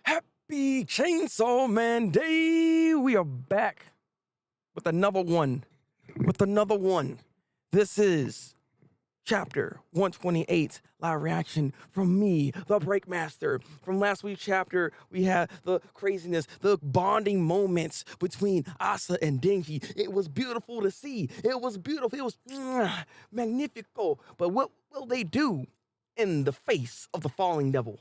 Happy Chainsaw Man Day! We are back with another one. This is chapter 128, live reaction from me, Thabreakmaster. From last week's chapter, we had the craziness, the bonding moments between Asa and Denji. It was beautiful to see. It was beautiful. It was magnifico. But what will they do in the face of the falling devil?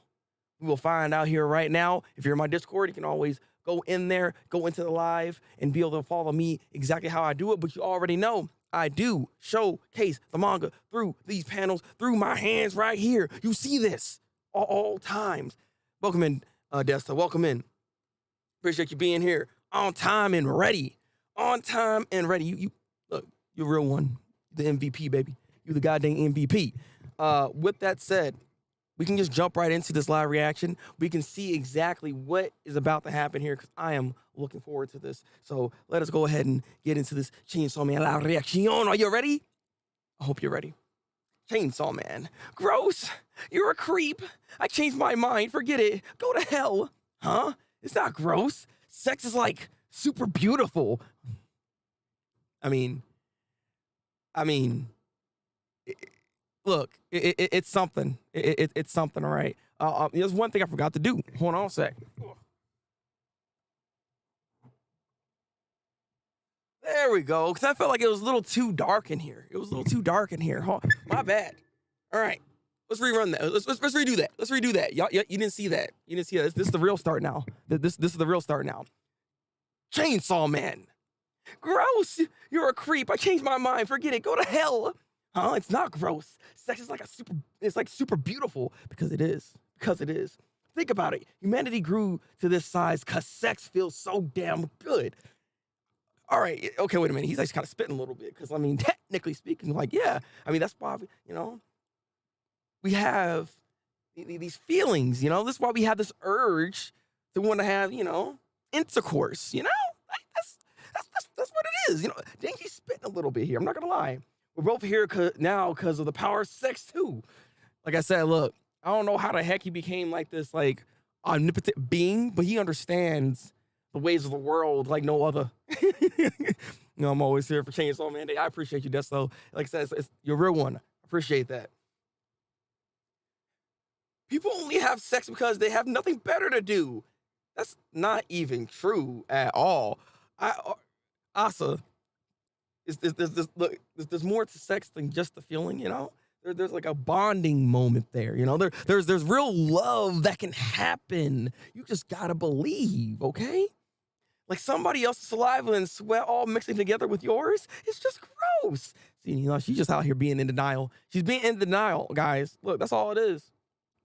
We will find out here right now. If you're in my Discord, you can always go in there, go into the live, and be able to follow me exactly how I do it. But you already know I do showcase the manga through these panels, through my hands right here. You see this all times. Welcome in, Desta. Welcome in. Appreciate you being here. On time and ready. On time and ready. You look, you're a real one. The MVP, baby. You the goddamn MVP. With that said, we can just jump right into this live reaction. We can see exactly what is about to happen here because I am looking forward to this. So let us go ahead and get into this Chainsaw Man live reaction. Are you ready? I hope you're ready. Chainsaw Man. Gross. You're a creep. I changed my mind. Forget it. Go to hell. Huh? It's not gross. Sex is like super beautiful. I mean, look, it's something. It's something, all right? There's one thing I forgot to do. Hold on a sec. There we go. Because I felt like it was a little too dark in here. My bad. All right. Let's rerun that. Let's redo that. Let's redo that. Y'all, you didn't see that. You didn't see that. This is the real start now. This is the real start now. Chainsaw Man. Gross. You're a creep. I changed my mind. Forget it. Go to hell. Huh? It's not gross. Sex is like super beautiful because it is. Think about it. Humanity grew to this size because sex feels so damn good. All right. Okay, wait a minute. He's like kind of spitting a little bit because, I mean, technically speaking, like, yeah. I mean, that's why, we have these feelings, This is why we have this urge to want to have, intercourse, Like, that's what it is. Denji's spitting a little bit here. I'm not going to lie. We're both here now because of the power of sex too. Like I said, look, I don't know how the heck he became like this, like omnipotent being, but he understands the ways of the world like no other. I'm always here for Chainsaw Man Day. I appreciate you, Desto. Like I said, it's you're a real one. I appreciate that. People only have sex because they have nothing better to do. That's not even true at all. Asa. There's more to sex than just the feeling, There's like a bonding moment there, There's real love that can happen. You just gotta believe, okay? Like somebody else's saliva and sweat all mixing together with yours, it's just gross. See, she's just out here being in denial. She's being in denial, guys. Look, that's all it is.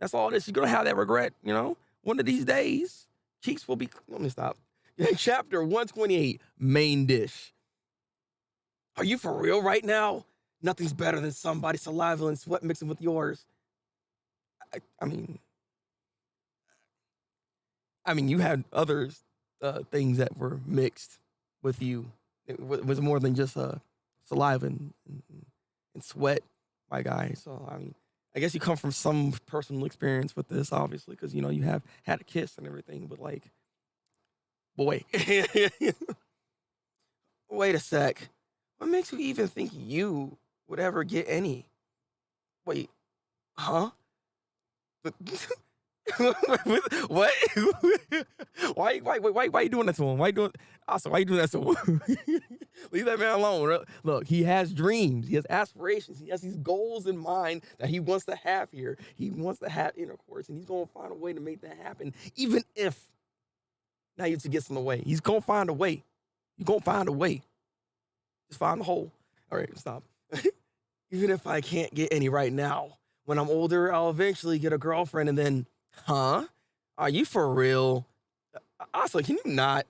She's gonna have that regret, One of these days, cheeks will be. Let me stop. Chapter 128, main dish. Are you for real right now? Nothing's better than somebody's saliva and sweat mixing with yours. I mean, you had other things that were mixed with you. It was more than just saliva and sweat, my guy. So, I guess you come from some personal experience with this, obviously, because, you have had a kiss and everything. But, like, boy. Wait a sec. What makes you even think you would ever get any? Wait, huh? What? Why you doing that to him? Why you doing that to him? Leave that man alone. Look, he has dreams. He has aspirations. He has these goals in mind that he wants to have here. He wants to have intercourse, and he's going to find a way to make that happen, even if Naruto gets in the way. He's going to find a way. You're going to find a way. Just find the hole. All right, stop. Even if I can't get any right now, when I'm older, I'll eventually get a girlfriend and then, huh? Are you for real? Asa, can you not?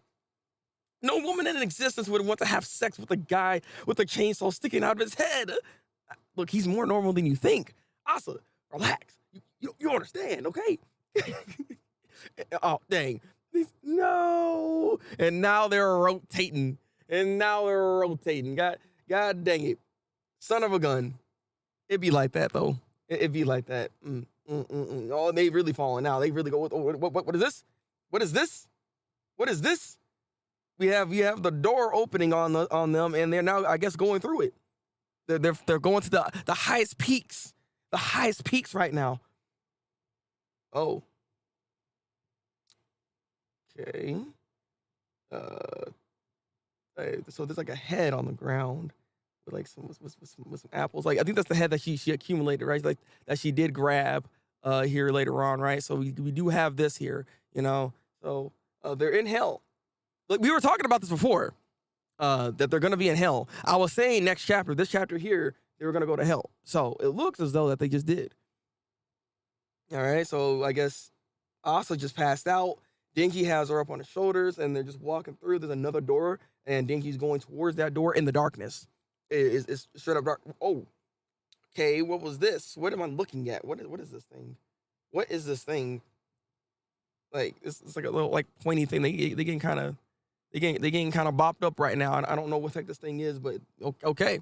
No woman in existence would want to have sex with a guy with a chainsaw sticking out of his head. Look, he's more normal than you think. Asa, relax. You understand, okay? Oh, dang. No. And now they're rotating. God dang it. Son of a gun. It'd be like that, though. It'd be like that. Oh, they really falling out. They really go, what is this? What is this? What is this? We have the door opening on them, and they're now, I guess, going through it. They're going to the highest peaks, right now. Oh, okay. So there's like a head on the ground with like with some apples. Like I think that's the head that she accumulated, right? Like that she did grab here later on, right? So we do have this here, you know. So they're in hell. Like we were talking about this before, that they're gonna be in hell. I was saying next chapter, this chapter here, they were gonna go to hell. So it looks as though that they just did. All right, so I guess Asa just passed out. Dinky has her up on his shoulders, and they're just walking through. There's another door, and Dinky's going towards that door in the darkness. It's straight up dark. Oh, okay. What was this? What am I looking at? What is this thing? What is this thing? Like it's like a little like pointy thing. They getting kind of bopped up right now, and I don't know what the heck this thing is, but okay,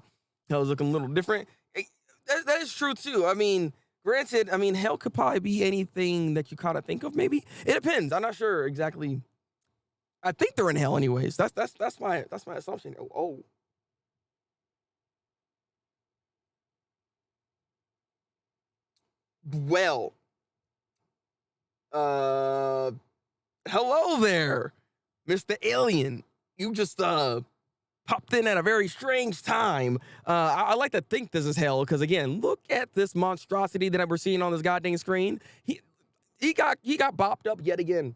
hell's looking a little different. That is true too. I mean, granted, I mean hell could probably be anything that you kind of think of. Maybe it depends. I'm not sure exactly. I think they're in hell anyways. That's my assumption. Oh. Well, hello there, Mr. Alien. You just popped in at a very strange time. I like to think this is hell because again, look at this monstrosity that we're seeing on this goddamn screen. He got bopped up yet again.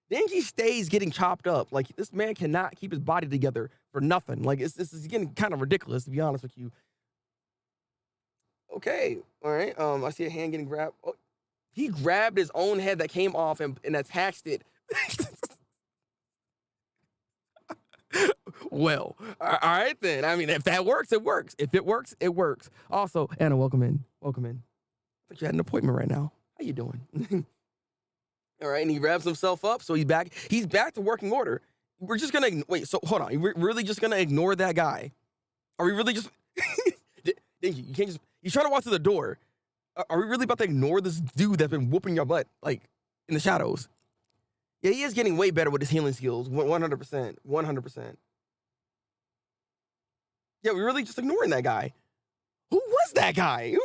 Dinky stays getting chopped up. Like this man cannot keep his body together for nothing. Like this is getting kind of ridiculous, to be honest with you. Okay, all right. I see a hand getting grabbed. Oh, he grabbed his own head that came off and attached it. Well, all right then. I mean, if that works, it works. If it works, it works. Also, Anna, welcome in. Welcome in. I think you had an appointment right now. How you doing? All right, and he wraps himself up, so he's back. He's back to working order. We're just gonna wait. So hold on. We're really just gonna ignore that guy? Are we really just? You can't just. He's trying to walk through the door. Are we really about to ignore this dude that's been whooping your butt like in the shadows? Yeah, he is getting way better with his healing skills. 100%. 100%. Yeah, we're really just ignoring that guy. Who was that guy?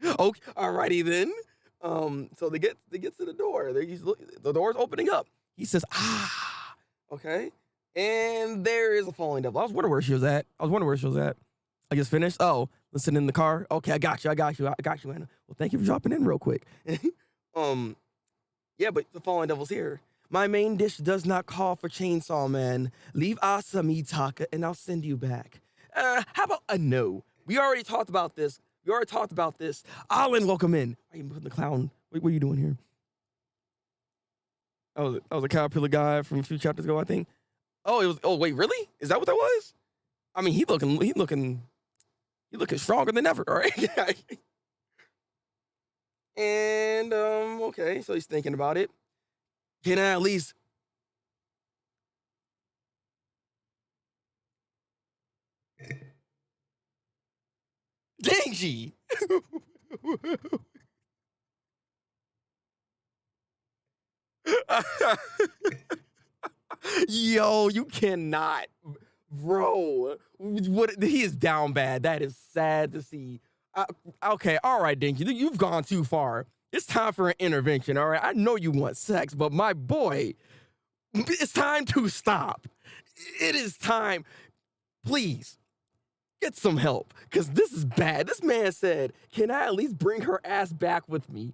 Okay, alrighty then. So they get to the door. The door's opening up. He says, "Ah, okay." And there is a falling devil. I was wondering where she was at. I just finished. Oh, listen in the car. Okay, I got you, Anna. Well, thank you for dropping in real quick. Yeah, but the fallen devil's here. My main dish does not call for chainsaw man. Leave Asa me Taka, and I'll send you back. How about a no? We already talked about this. Alan, welcome in. Why are you putting the clown? What are you doing here? I was a caterpillar guy from a few chapters ago, I think. Oh, it was. Oh, wait, really? Is that what that was? I mean, he looking stronger than ever. All right. And okay, so he's thinking about it. Can I at least Denji? Yo, you cannot, bro. What he is down bad. That is sad to see. Okay, all right, Dinky, you've gone too far. It's time for an intervention, all right? I know you want sex, but my boy, it's time to stop. It is time. Please, get some help, because this is bad. This man said, can I at least bring her ass back with me?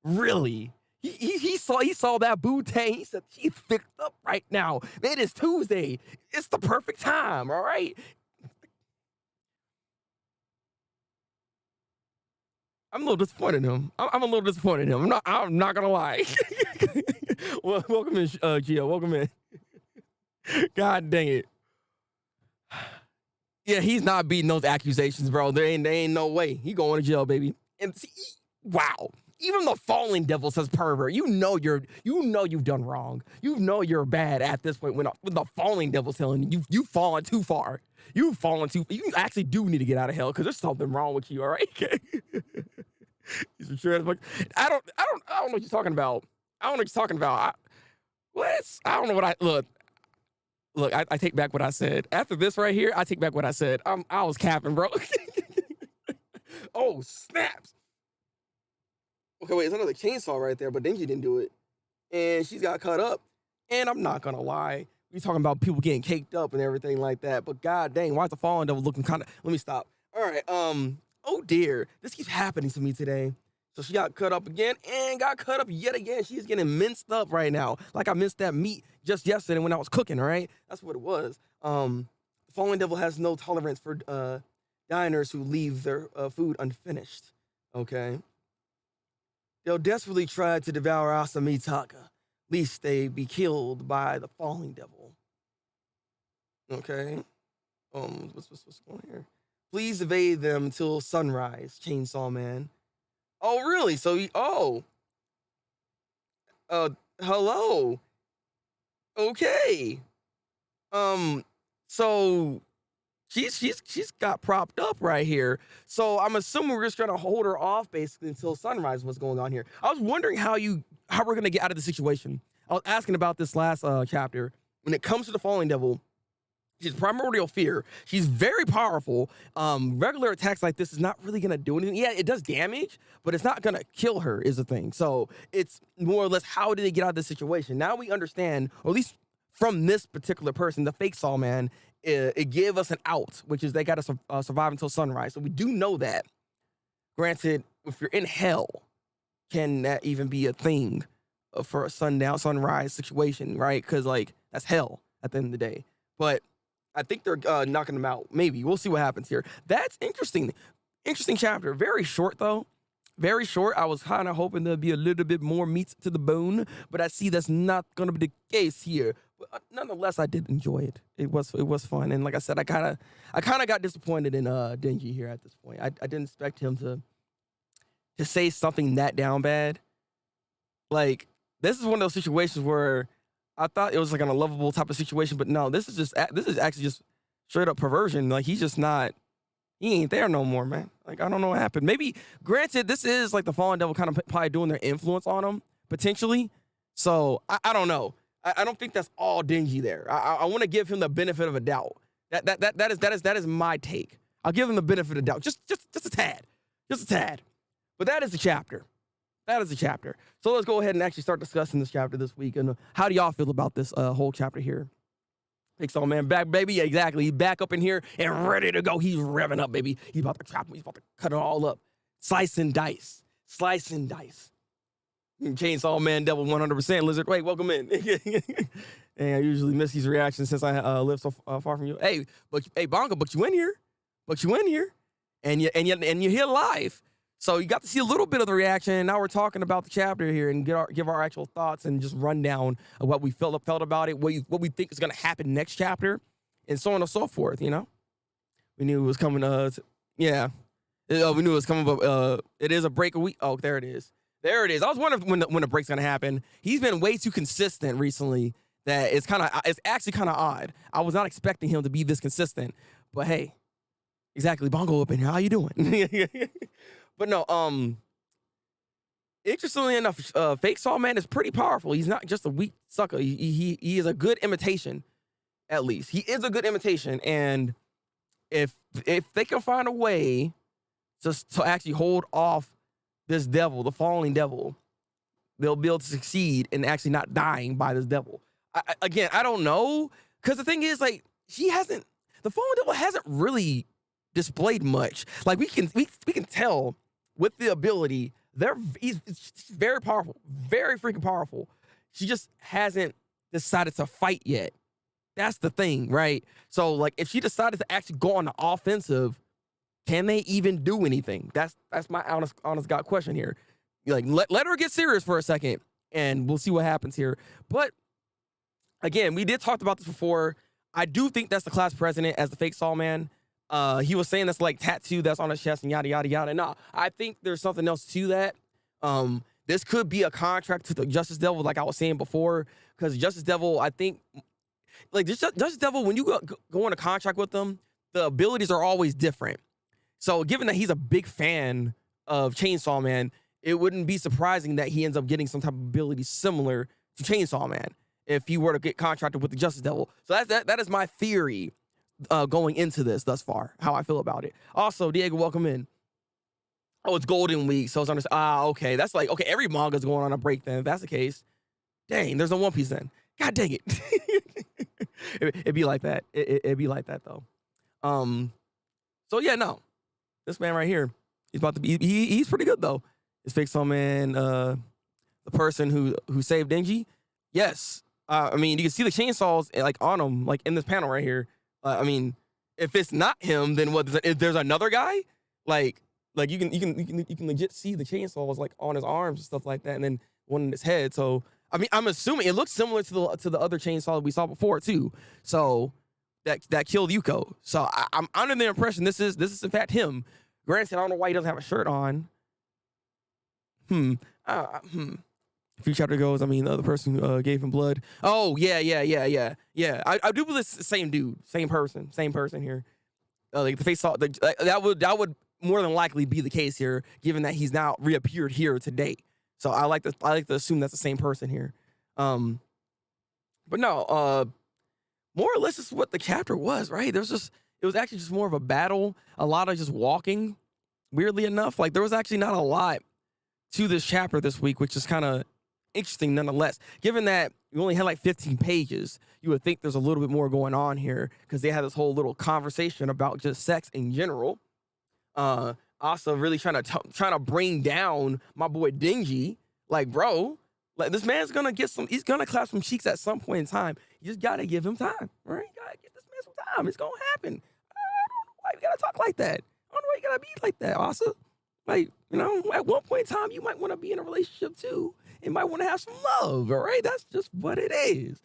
Really? He saw that bootay. He said, she's fixed up right now. It is Tuesday. It's the perfect time, all right? I'm a little disappointed in him. I'm a little disappointed in him. I'm not gonna lie. Well, welcome in, Gio. Welcome in. God dang it. Yeah, he's not beating those accusations, bro. There ain't no way. He going to jail, baby. And see, wow. Even the fallen devil says pervert. You know you've done wrong. You know you're bad at this point when the fallen devil's telling you you've fallen too far. You've fallen too. You actually do need to get out of hell because there's something wrong with you. All right. He's for sure. I don't know what you're talking about. I don't know what you're talking about. I don't know what I look. Look, I take back what I said. After this right here, I take back what I said. I was capping, bro. Oh, snaps. Okay, wait, it's another chainsaw right there, but Denji didn't do it. And she's got cut up. And I'm not gonna lie, we talking about people getting caked up and everything like that. But god dang, why is the fallen devil looking kind of? Let me stop. All right. Oh dear, this keeps happening to me today. So she got cut up again and got cut up yet again. She's getting minced up right now. Like I minced that meat just yesterday when I was cooking, all right? That's what it was. The fallen devil has no tolerance for diners who leave their food unfinished, okay? They'll desperately try to devour Asamitaka, lest they be killed by the falling devil. Okay? What's going on here? Please evade them till sunrise, Chainsaw Man. Oh, really? So hello. Okay. So she's got propped up right here. So I'm assuming we're just trying to hold her off basically until sunrise. What's going on here? I was wondering how we're gonna get out of the situation. I was asking about this last chapter. When it comes to the falling devil, she's primordial fear. She's very powerful. Regular attacks like this is not really gonna do anything. Yeah, it does damage, but it's not gonna kill her is the thing. So it's more or less how did they get out of this situation? Now we understand, or at least from this particular person, the fake Saw Man, it gave us an out, which is they gotta survive until sunrise. So we do know that. Granted, if you're in hell, can that even be a thing for a sunrise situation, right? Because like that's hell at the end of the day. But I think they're knocking them out. Maybe. We'll see what happens here. That's interesting. Interesting chapter. Very short, though. Very short. I was kind of hoping there'd be a little bit more meat to the bone, but I see that's not going to be the case here. But nonetheless, I did enjoy it. It was fun. And like I said, I kind of got disappointed in Denji here at this point. I didn't expect him to say something that down bad. Like, this is one of those situations where I thought it was like an unlovable type of situation, but no, this is actually just straight up perversion. Like he ain't there no more, man. Like I don't know what happened. Maybe granted, this is like the fallen devil kind of probably doing their influence on him potentially. So I don't know. I don't think that's all Denji there. I want to give him the benefit of a doubt. That is my take. I'll give him the benefit of doubt, just a tad, But that is the chapter. That is the chapter. So let's go ahead and actually start discussing this chapter this week. And how do y'all feel about this whole chapter here? Thanks, all man. Back, baby. Yeah, exactly. He's back up in here and ready to go. He's revving up, baby. He's about to trap him. He's about to cut it all up. Slice and dice. Slice and dice. Chainsaw Man, Devil 100%. Lizard, wait, welcome in. And I usually miss these reactions since I live so far from you. Hey, Bongo, but you in here. And you're here live. So you got to see a little bit of the reaction, and now we're talking about the chapter here and give our actual thoughts and just rundown of what we felt about it, what we think is going to happen next chapter, and so on and so forth. You know, we knew it was coming. Yeah, we knew it was coming. But it is a break a week. Oh, there it is. I was wondering when the break's going to happen. He's been way too consistent recently. That it's actually kind of odd. I was not expecting him to be this consistent. But hey, exactly, Bongo up in here. How you doing? But no, interestingly enough, Fake Saw Man is pretty powerful. He's not just a weak sucker. He is a good imitation, at least. He is a good imitation, and if they can find a way just to actually hold off this devil, the falling devil, they'll be able to succeed in actually not dying by this devil. Again, I don't know, because the thing is, like, the fallen devil hasn't really displayed much. Like we can tell with the ability, she's very powerful, very freaking powerful. She just hasn't decided to fight yet. That's the thing, right? So like if she decided to actually go on the offensive, can they even do anything? That's my honest God question here. Like let her get serious for a second and we'll see what happens here. But again, we did talk about this before. I do think that's the class president as the Fake Saw Man. He was saying that's like tattoo that's on his chest and yada, yada, yada. No, I think there's something else to that. This could be a contract to the Justice Devil, like I was saying before, because Justice Devil, I think, like Justice Devil, when you go in a contract with them, the abilities are always different. So given that he's a big fan of Chainsaw Man, it wouldn't be surprising that he ends up getting some type of ability similar to Chainsaw Man if he were to get contracted with the Justice Devil. So that is my theory going into this thus far, how I feel about it. Also, Diego, welcome in. Oh, it's Golden Week, so it's okay. That's like, okay, every manga's going on a break then, if that's the case. Dang, there's no One Piece then. God dang it. It'd be like that. It'd be like that, though. So, yeah, no. This man right here, he's about to be, he's pretty good, though. It's Fixo Man, the person who saved Denji. Yes. I mean, you can see the chainsaws, like, on him, like, in this panel right here. I mean, if it's not him, then what? If there's another guy, like you can legit see the chainsaws like on his arms and stuff like that, and then one in his head. So I mean, I'm assuming it looks similar to the other chainsaw that we saw before too. So that killed Yuko. So I'm under the impression this is in fact him. Granted, I don't know why he doesn't have a shirt on. A few chapter goes, I mean, the other person who gave him blood. Oh, yeah. I do believe it's the same dude, same person here. Like the face saw that would more than likely be the case here, given that he's now reappeared here today. So I like to assume that's the same person here. But no, more or less, this is what the chapter was, right? It was actually just more of a battle, a lot of just walking. Weirdly enough, like there was actually not a lot to this chapter this week, which is kind of interesting nonetheless. Given that we only had like 15 pages, you would think there's a little bit more going on here because they had this whole little conversation about just sex in general. Also really trying to bring down my boy Denji. Like, bro, like this man's gonna he's gonna clap some cheeks at some point in time. You just gotta give him time, right? You gotta give this man some time. It's gonna happen. I don't know why you gotta talk like that. I don't know why you gotta be like that, also. Like, you know, at one point in time, you might want to be in a relationship too. And might want to have some love, all right? That's just what it is.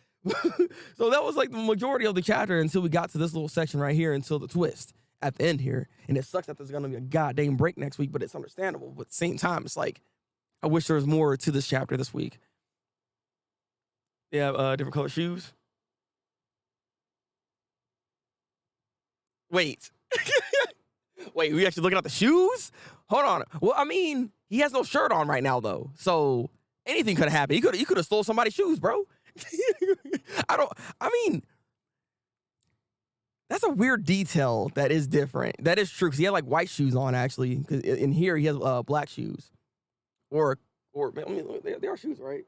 So that was like the majority of the chapter until we got to this little section right here, until the twist at the end here. And it sucks that there's going to be a goddamn break next week, but it's understandable. But at the same time, it's like, I wish there was more to this chapter this week. They have different colored shoes. Wait. Wait, we actually looking at the shoes? Hold on. Well, I mean, he has no shirt on right now, though. So anything could have happened. He could have stole somebody's shoes, bro. I mean, that's a weird detail that is different. That is true, because he had like white shoes on, actually. Because in here, he has black shoes. Or I mean, they are shoes, right?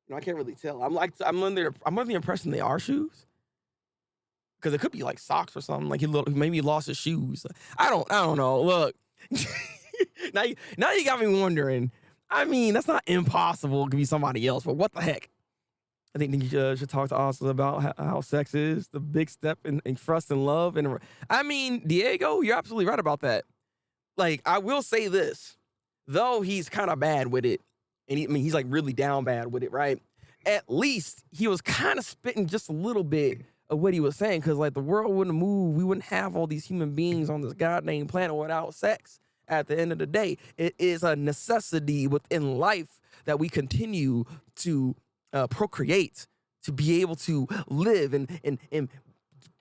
No, I can't really tell. I'm under the impression they are shoes. Because it could be like socks or something. Like maybe he lost his shoes. I don't know. Look, now you got me wondering. I mean, that's not impossible to be somebody else, but what the heck? I think you should talk to Asa about how sex is the big step in trust and love. And I mean, Diego, you're absolutely right about that. Like, I will say this, though he's kind of bad with it, and he's like really down bad with it, right? At least he was kind of spitting just a little bit of what he was saying, because like the world wouldn't move. We wouldn't have all these human beings on this goddamn planet without sex. At the end of the day, it is a necessity within life that we continue to procreate, to be able to live and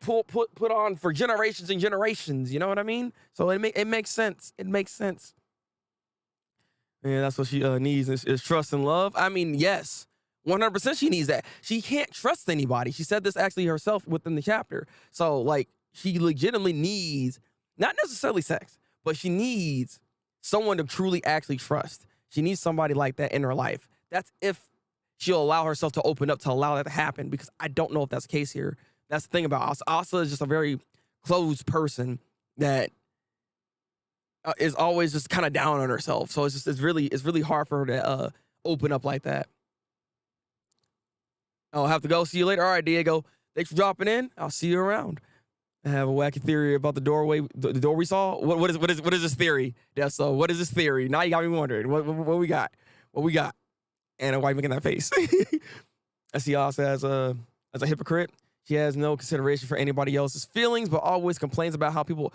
put on for generations and generations. You know what I mean? So it makes sense. It makes sense. Yeah, that's what she needs is trust and love. I mean, yes. 100% she needs that. She can't trust anybody. She said this actually herself within the chapter. So, like, she legitimately needs, not necessarily sex, but she needs someone to truly actually trust. She needs somebody like that in her life. That's if she'll allow herself to open up to allow that to happen, because I don't know if that's the case here. That's the thing about Asa. Asa is just a very closed person that is always just kind of down on herself. So it's really hard for her to open up like that. I'll have to go. See you later. All right, Diego. Thanks for dropping in. I'll see you around. I have a wacky theory about the doorway, the door we saw. What is this theory? Yeah, so what is this theory? Now you got me wondering. What we got? What we got? And why making that face? I see Asa as a hypocrite. She has no consideration for anybody else's feelings, but always complains about how people.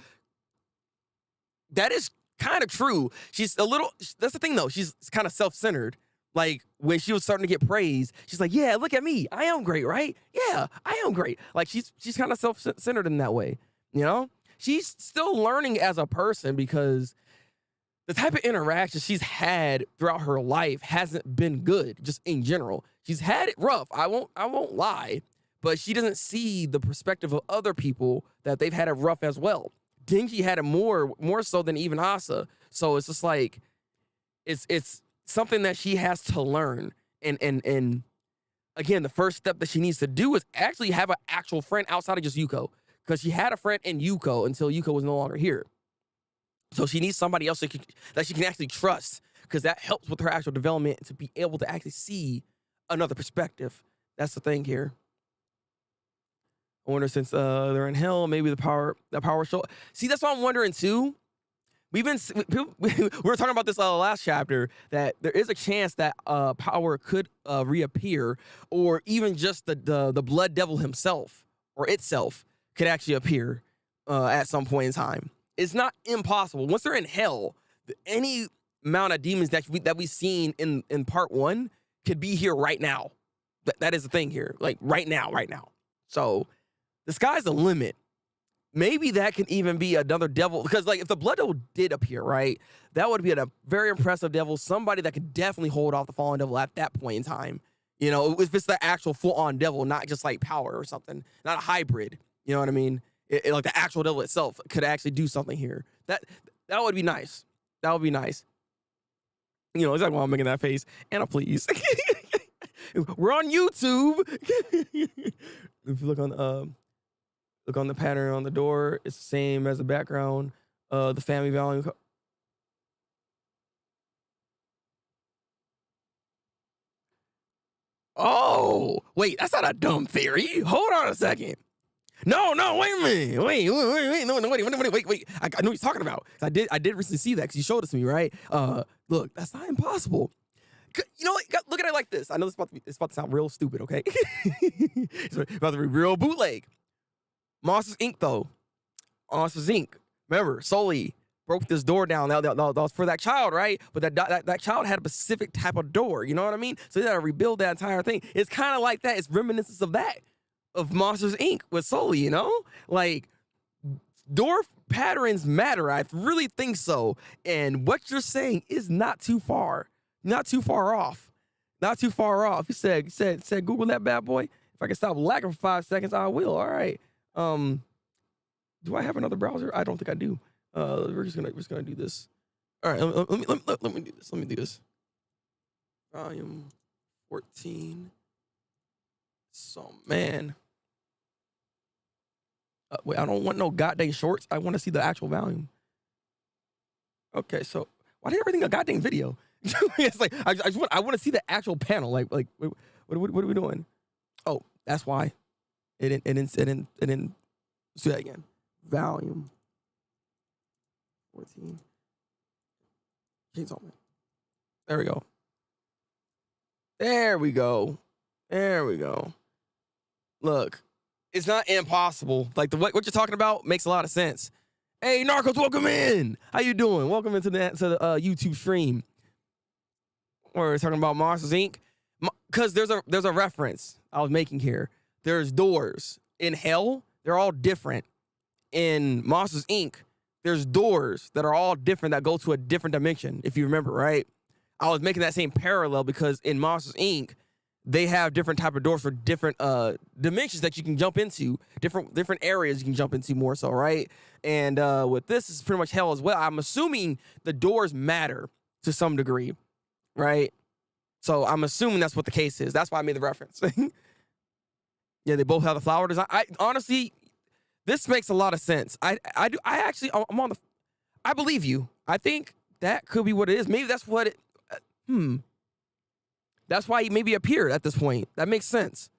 That is kind of true. She's a little. That's the thing, though. She's kind of self-centered. Like, when she was starting to get praised, she's like, yeah, look at me. I am great, right? Yeah, I am great. Like, she's kind of self-centered in that way, you know? She's still learning as a person, because the type of interaction she's had throughout her life hasn't been good, just in general. She's had it rough. I won't lie, but she doesn't see the perspective of other people that they've had it rough as well. Genji had it more so than even Asa. So it's just like it's something that she has to learn. And again, the first step that she needs to do is actually have an actual friend outside of just Yuko, because she had a friend in Yuko until Yuko was no longer here. So she needs somebody else that she can actually trust, because that helps with her actual development to be able to actually see another perspective. That's the thing here. I wonder, since they're in hell, maybe the power show. See, that's what I'm wondering too. We were talking about this last chapter, that there is a chance that power could reappear, or even just the blood devil himself or itself could actually appear at some point in time. It's not impossible. Once they're in hell, any amount of demons that we've seen in part 1 could be here right now. That is the thing here, like right now. So the sky's the limit. Maybe that can even be another devil, because like if the blood devil did appear, right, that would be a very impressive devil, somebody that could definitely hold off the fallen devil at that point in time. You know, if it's the actual full-on devil, not just like power or something, not a hybrid. You know what I mean? Like the actual devil itself could actually do something here. That would be nice. That would be nice. You know, it's like, while I'm making that face. Anna, please. We're on YouTube. If you look on the pattern on the door, it's the same as the background. The family volume. Oh, wait, that's not a dumb theory. Hold on a second. No, wait a minute. Wait. I know what he's talking about. I did recently see that because you showed it to me, right? Look, that's not impossible. You know what? Look at it like this. I know it's about to sound real stupid, okay? It's about to be real bootleg. Monsters Inc. though. Monsters Inc. Remember, Sully broke this door down. That was for that child, right? But that child had a specific type of door. You know what I mean? So they got to rebuild that entire thing. It's kind of like that. It's reminiscence of that. Of Monsters Inc. with Sully, you know? Like, door patterns matter. I really think so. And what you're saying is not too far. Not too far off. Not too far off. You said Google that bad boy. If I can stop lagging for 5 seconds, I will. All right. Do I have another browser? I don't think I do. We're just gonna do this. All right. Let me do this. Let me do this. Volume 14. So man. Wait, I don't want no goddamn shorts. I want to see the actual volume. Okay, so why did everything a goddamn video? It's like I want to see the actual panel. Like what are we doing? Oh, that's why. It didn't. Let's do that again. Volume 14. Chainsaw Man. There we go. There we go. There we go. Look. It's not impossible. Like what you're talking about makes a lot of sense. Hey, Narcos, welcome in. How you doing? Welcome into the YouTube stream. We're talking about Monsters Inc. Because there's a reference I was making here. There's doors in hell. They're all different. In Monsters Inc., there's doors that are all different that go to a different dimension. If you remember, right? I was making that same parallel because in Monsters Inc., they have different type of doors for different dimensions that you can jump into, different areas you can jump into more so, right? And with this, it's pretty much hell as well. I'm assuming the doors matter to some degree, right? So I'm assuming that's what the case is. That's why I made the reference. Yeah, they both have the flower design. I honestly, this makes a lot of sense. I believe you. I think that could be what it is. Maybe that's what it. That's why he maybe appeared at this point. That makes sense.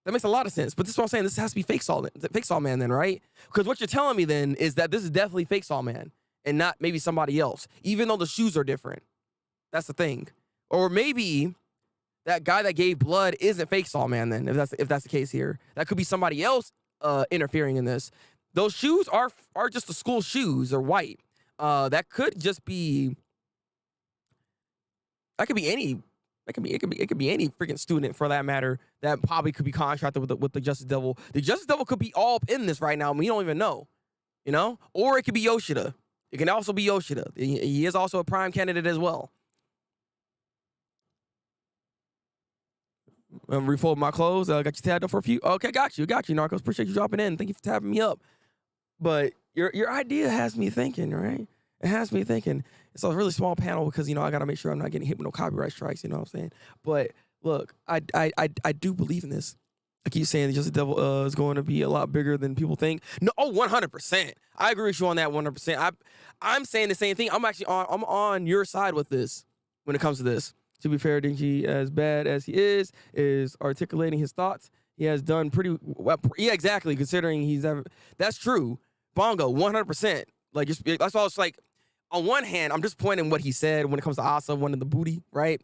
That makes a lot of sense. But this is what I'm saying. This has to be Fake Saw Man then, right? Because what you're telling me then is that this is definitely Fake Saw Man and not maybe somebody else, even though the shoes are different. That's the thing. Or maybe that guy that gave blood isn't Fake Saw Man then, if that's the case here. That could be somebody else interfering in this. Those shoes are just the school shoes. They're white. That could just be. That could be any. It could be any freaking student for that matter that probably could be contracted with the Justice Devil. The Justice Devil could be all up in this right now, and we don't even know, you know. Or it could be Yoshida. It can also be Yoshida. He is also a prime candidate as well. Refold my clothes. Got you tabbed up for a few. Okay, got you, Narcos. Appreciate you dropping in. Thank you for tapping me up. But your idea has me thinking, right? It has me thinking. It's a really small panel because, I got to make sure I'm not getting hit with no copyright strikes, you know what I'm saying? But look, I do believe in this. I keep saying Just the Devil is going to be a lot bigger than people think. No, 100%. I agree with you on that 100%. I'm saying the same thing. I'm on your side with this when it comes to this. To be fair, Denji, as bad as he is articulating his thoughts. He has done pretty well. Yeah, exactly. Considering that's true. Bongo, 100%. Like, that's all. It's like, on one hand, I'm just pointing what he said when it comes to Asa wanting the booty, right?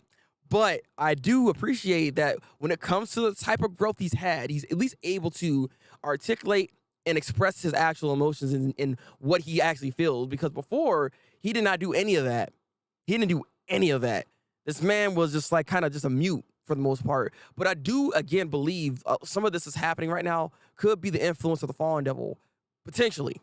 But I do appreciate that when it comes to the type of growth he's had, he's at least able to articulate and express his actual emotions in what he actually feels. Because before, he did not do any of that. He didn't do any of that. This man was just like kind of just a mute for the most part. But I do, again, believe some of this is happening right now could be the influence of the Fallen Devil. Potentially,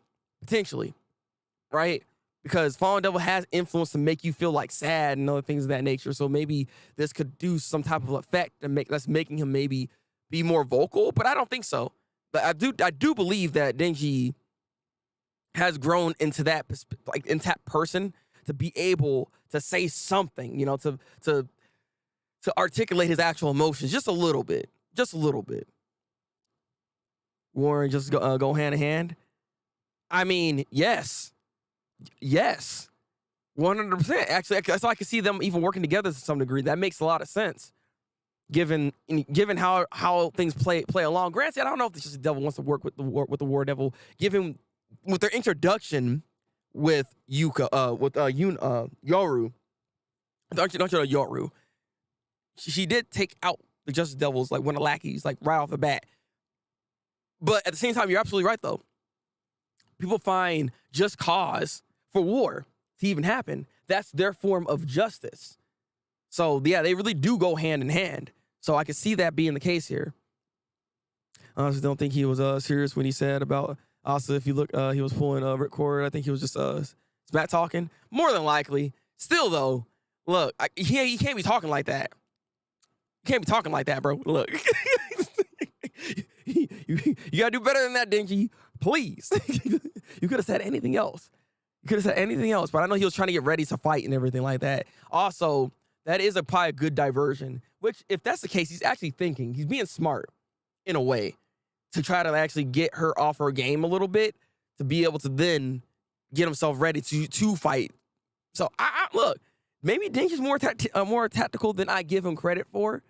right? Because Fallen Devil has influence to make you feel like sad and other things of that nature. So maybe this could do some type of effect that's making him maybe be more vocal. But I don't think so. But I do believe that Denji has grown into that person to be able to say something, to articulate his actual emotions just a little bit. Warren just go hand in hand. I mean, yes, 100%. Actually, so I can see them even working together to some degree. That makes a lot of sense, given how things play along. Granted, I don't know if the Devil wants to work with the War Devil, given with their introduction with Yoru. Don't you know Yoru? She did take out the Justice Devils like one of the lackeys, like right off the bat. But at the same time, you're absolutely right though. People find just cause for war to even happen. That's their form of justice. So yeah, they really do go hand in hand. So I can see that being the case here. I honestly don't think he was serious when he said about Asa. If you look, he was pulling ripcord. I think he was just smack talking. More than likely. Still though, look, he can't be talking like that. You can't be talking like that, bro. Look. You gotta do better than that, Denji. Please. You could have said anything else. But I know he was trying to get ready to fight and everything like that. Also, that is probably a good diversion, which if that's the case, he's actually thinking. He's being smart in a way to try to actually get her off her game a little bit to be able to then get himself ready to fight. So, I look, maybe Denji's more tactical than I give him credit for.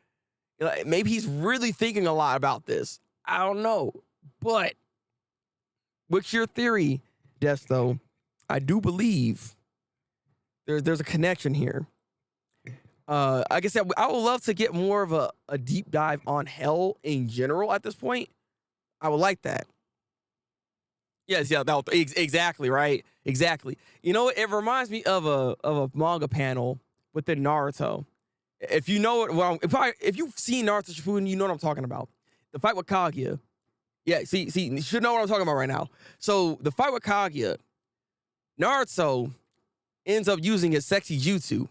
Maybe he's really thinking a lot about this. I don't know. But what's your theory, Desto? I do believe there's a connection here. Like I said, I would love to get more of a deep dive on Hell in general at this point. I would like that. Yes, yeah, exactly, right? Exactly. You know, it reminds me of a manga panel within Naruto. If you know it, if you've seen Naruto Shippuden, you know what I'm talking about. The fight with Kaguya. Yeah, see, you should know what I'm talking about right now. So the fight with Kaguya, Naruto ends up using his sexy jutsu.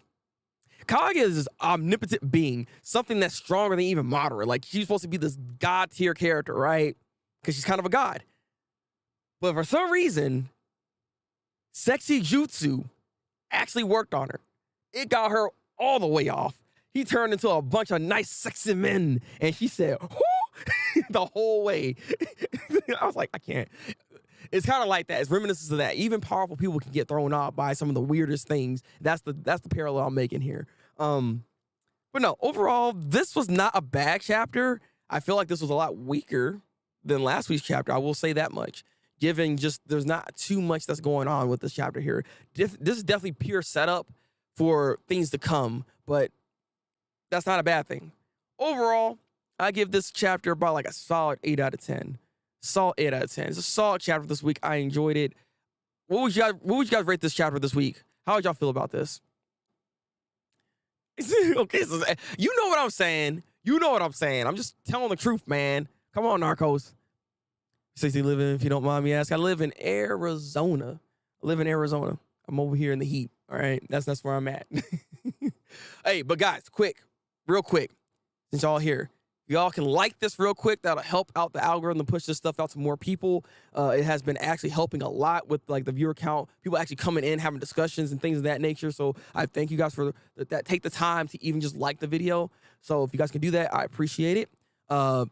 Kaguya is this omnipotent being, something that's stronger than even Madara. Like, she's supposed to be this god tier character, right? Because she's kind of a god. But for some reason, sexy jutsu actually worked on her. It got her all the way off. He turned into a bunch of nice, sexy men, and she said, "Whoo!" the whole way. I was like, I can't. It's kind of like that. It's reminiscent of that. Even powerful people can get thrown off by some of the weirdest things. That's the parallel I'm making here. But no, overall, this was not a bad chapter. I feel like this was a lot weaker than last week's chapter. I will say that much. Given just there's not too much that's going on with this chapter here. This is definitely pure setup for things to come, but that's not a bad thing. Overall, I give this chapter about like a solid 8 out of 10. Solid 8 out of 10. It's a solid chapter this week. I enjoyed it. What would you guys rate this chapter this week? How would y'all feel about this? Okay, so you know what I'm saying. I'm just telling the truth, man. Come on, Narcos. 60 living, if you don't mind me asking. I live in Arizona. I'm over here in the heat. All right, that's where I'm at. Hey, but guys, real quick, since y'all here, y'all can like this real quick. That'll help out the algorithm, push this stuff out to more people. It has been actually helping a lot with like the viewer count, people actually coming in, having discussions and things of that nature. So I thank you guys for that. Take the time to even just like the video. So if you guys can do that, I appreciate it. I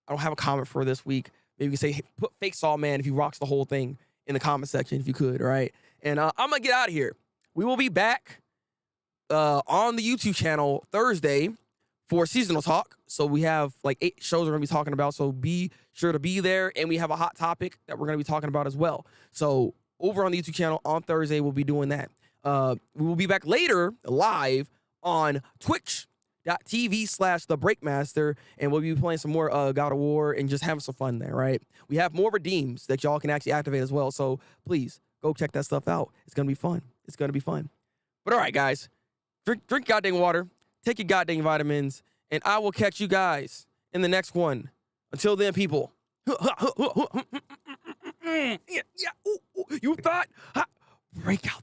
don't have a comment for this week. Maybe you can say, hey, put fake Saw Man if he rocks the whole thing in the comment section if you could, all right? And I'm gonna get out of here. We will be back on the YouTube channel Thursday for seasonal talk. So we have like 8 shows we're gonna be talking about. So be sure to be there. And we have a hot topic that we're gonna be talking about as well. So over on the YouTube channel on Thursday, we'll be doing that. We will be back later live on twitch.tv/Thabreakmaster, and we'll be playing some more God of War and just having some fun there, right? We have more redeems that y'all can actually activate as well. So please go check that stuff out. It's gonna be fun. It's gonna be fun. But all right, guys, drink goddamn water. Take your goddamn vitamins, and I will catch you guys in the next one. Until then, people. You thought? Break out.